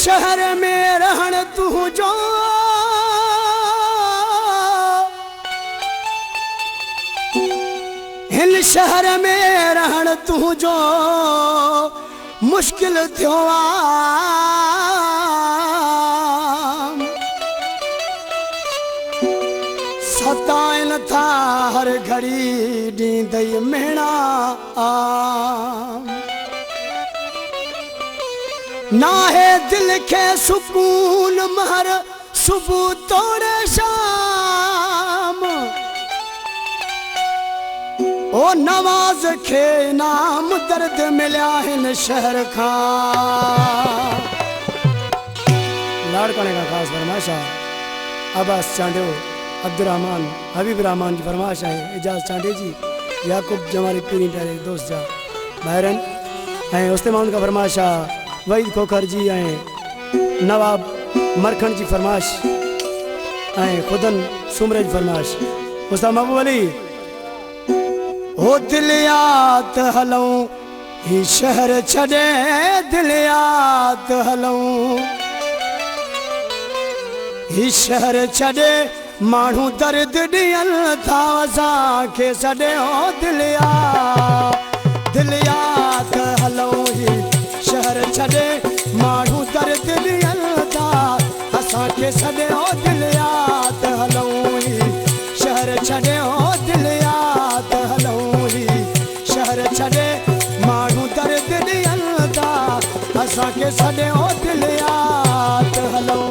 शहर में रहण तू जो हिन शहर में रहण तू जो मुश्किल थियो सताइन था हर घड़ी ॾींदई मेणा ना है दिल के सुकून महर सुबह तोड़े शाम ओ नवाज के नाम दर्द मिलिया हिन शहर का लाड़काने का खास फरमाइश अब्बास चांडियो अब्दुलरहमान हबीब रहमान की फरमाइश है एजाज चांडे जी याकूब जमाली पीरी प्यारे दोस्त जा बाहरन है उस्मान का फरमाइश वहीद खोखर जी है नवाब मरखन जी फरमाइश है खुदन सुमरे जी फरमाइश उस्ताद महबूब अली हो दिल याद हलूं ही शहर छड़े दिल याद हलूं ही शहर छड़े मानू दर्द दियल था असांखे सॾे हो दिल याद हलूं ही शहर छड़े मानू दर्द दियल था असांखे सॾे हो दिल याद हलूं ही शहर छड़े हो दिल याद हलूं ही शहर छड़े मानू दर्द दियल था असांखे सॾे हो दिल याद हलूं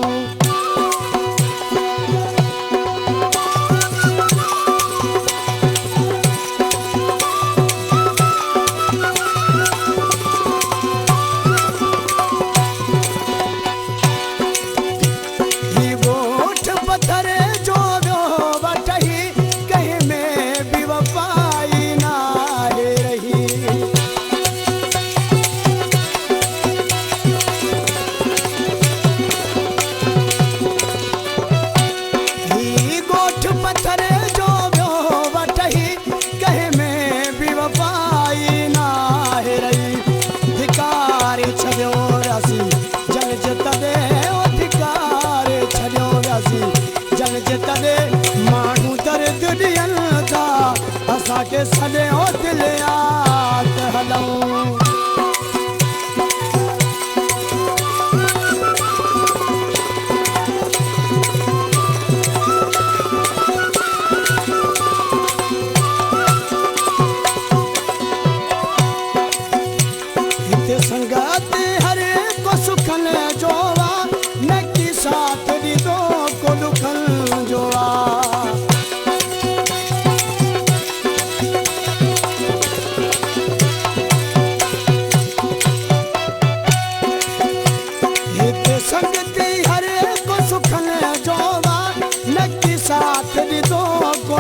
मानू दर्द दियल था असांखे सॾे हो दिल याद हलूं हिते संगत हर को सुखन जोवा न की साथ ॾींदो को दुखन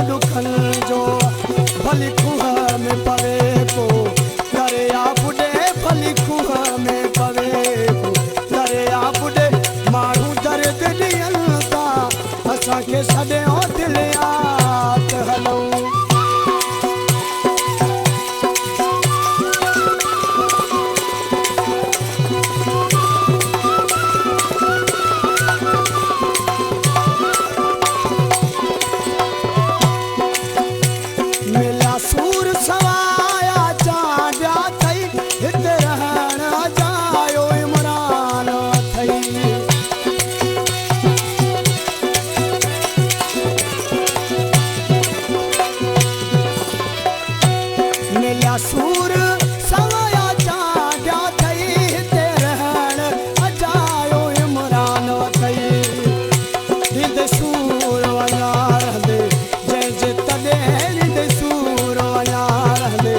दुखन जो भली खूह में पवे को दरिया बुडे भली खूह में पवे को दरिया बुडे मानू दर्द दियल था असांखे सॾे हो दिल याद हलूं सूर सवाया चांडिया थई हिते रहण अजायो इमरान थई ॾींदे सूर वञा रहंदे जंहिंजे तॾहिं ॾींदे सूर वञा रहंदे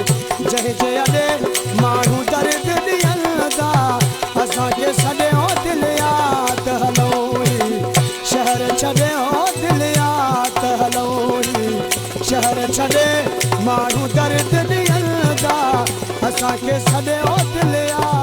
जंहिंजे अॾे माण्हू दर्द ॾियन था असांखे सॾे हो दिल याद हलूं शहर छॾे हो दिल याद हलूं शहर छॾे माण्हू दर्द ॾियन था असांखे सॾे हो दिल याद